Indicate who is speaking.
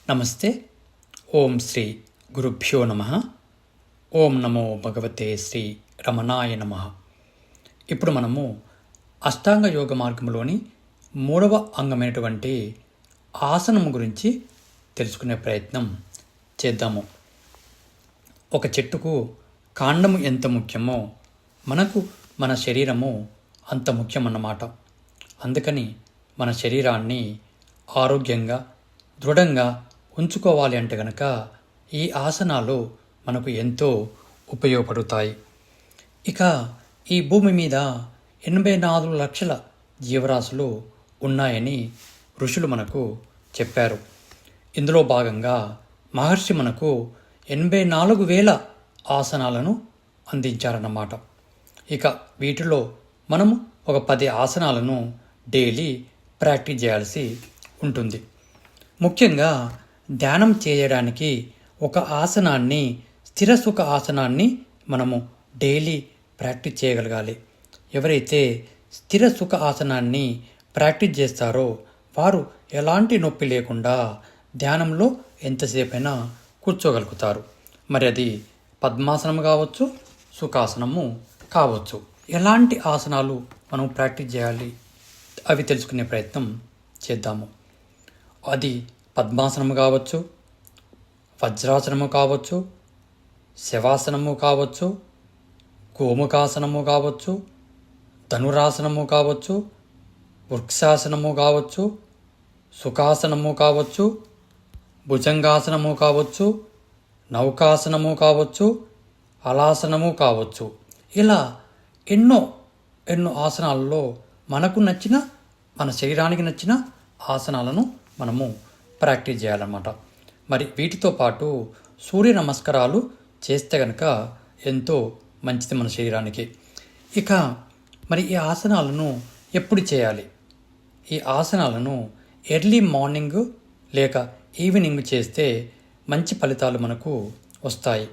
Speaker 1: నమస్తే. ఓం శ్రీ గురుభ్యో నమః. ఓం నమో భగవతే శ్రీ రమణాయ నమః. ఇప్పుడు మనము అష్టాంగ యోగ మార్గంలోని 3వ అంగమైనటువంటి ఆసనం గురించి తెలుసుకునే ప్రయత్నం చేద్దాము. ఒక చెట్టుకు కాండము ఎంత ముఖ్యమో మనకు మన శరీరము అంత ముఖ్యమన్నమాట. అందుకని మన శరీరాన్ని ఆరోగ్యంగా దృఢంగా ఉంచుకోవాలి అంటే కనుక ఈ ఆసనాలు మనకు ఎంతో ఉపయోగపడతాయి. ఇక ఈ భూమి మీద 84 లక్షల జీవరాశులు ఉన్నాయని ఋషులు మనకు చెప్పారు. ఇందులో భాగంగా మహర్షి మనకు 84,000 ఆసనాలను అందించారన్నమాట. ఇక వీటిలో మనము ఒక 10 ఆసనాలను డైలీ ప్రాక్టీస్ చేయాల్సి ఉంటుంది. ముఖ్యంగా ధ్యానం చేయడానికి ఒక ఆసనాన్ని, స్థిర సుఖ ఆసనాన్ని మనము డైలీ ప్రాక్టీస్ చేయగలగాలి. ఎవరైతే స్థిర సుఖ ఆసనాన్ని ప్రాక్టీస్ చేస్తారో వారు ఎలాంటి నొప్పి లేకుండా ధ్యానంలో ఎంతసేపైనా కూర్చోగలుగుతారు. మరి అది పద్మాసనం కావచ్చు, సుఖాసనము కావచ్చు. ఎలాంటి ఆసనాలు మనం ప్రాక్టీస్ చేయాలి అవి తెలుసుకునే ప్రయత్నం చేద్దాము. అది పద్మాసనము కావచ్చు, వజ్రాసనము కావచ్చు, శవాసనము కావచ్చు, గోముఖాసనము కావచ్చు, ధనురాసనము కావచ్చు, వృక్షాసనము కావచ్చు, సుఖాసనము కావచ్చు, భుజంగాసనము కావచ్చు, నౌకాసనము కావచ్చు, హలాసనము కావచ్చు. ఇలా ఎన్నో ఆసనాలలో మనకు నచ్చిన, మన శరీరానికి నచ్చిన ఆసనాలను మనము ప్రాక్టీస్ చేయాలన్నమాట. మరి వీటితో పాటు సూర్య నమస్కారాలు చేస్తే కనుక ఎంతో మంచిది మన శరీరానికి. ఇక మరి ఈ ఆసనాలను ఎప్పుడు చేయాలి? ఈ ఆసనాలను ఎర్లీ మార్నింగ్ లేక ఈవినింగ్ చేస్తే మంచి ఫలితాలు మనకు వస్తాయి.